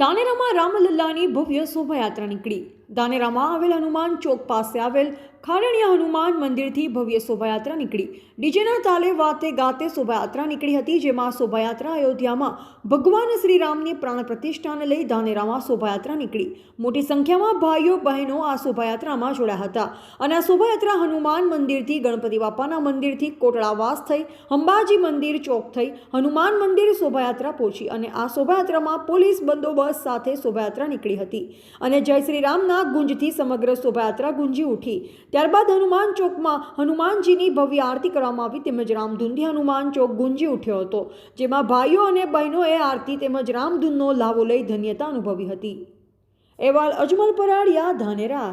ધાનેરામાં રામલલ્લાની ભવ્ય શોભાયાત્રા નીકળી। ધાનેરામાં આવેલ હનુમાન ચોક પાસે આવેલ ખારણિયા હનુમાન મંદિરથી ભવ્ય શોભાયાત્રા નીકળી। ડીજેના તાલે વાતે ગાતે શોભાયાત્રા નીકળી હતી, જેમાં શોભાયાત્રા અયોધ્યામાં ભગવાન શ્રી રામની પ્રાણ પ્રતિષ્ઠાને લઈ ધાનેરામાં શોભાયાત્રા નીકળી। મોટી સંખ્યામાં ભાઈઓ બહેનો આ શોભાયાત્રામાં જોડાયા હતા અને આ શોભાયાત્રા હનુમાન મંદિરથી ગણપતિ બાપાના મંદિરથી કોટડાવાસ થઈ અંબાજી મંદિર ચોક થઈ હનુમાન મંદિર શોભાયાત્રા પહોંચી અને આ શોભાયાત્રામાં પોલીસ બંદોબસ્ત સાથે શોભાયાત્રા નીકળી હતી અને જય શ્રી રામના ગુંજથી સમગ્ર શોભાયાત્રા ગુંજી ઉઠી। ત્યારબાદ હનુમાન ચોકમાં હનુમાનજીની ભવ્ય આરતી કરવામાં આવી તેમજ રામધૂનથી હનુમાન ચોક ગુંજી ઉઠ્યો હતો, જેમાં ભાઈઓ અને બહેનોએ આરતી તેમજ રામધૂનનો લાવો લઈ ધન્યતા અનુભવી હતી। અહેવાલ અજમલ પરાડિયા, ધાનેરા।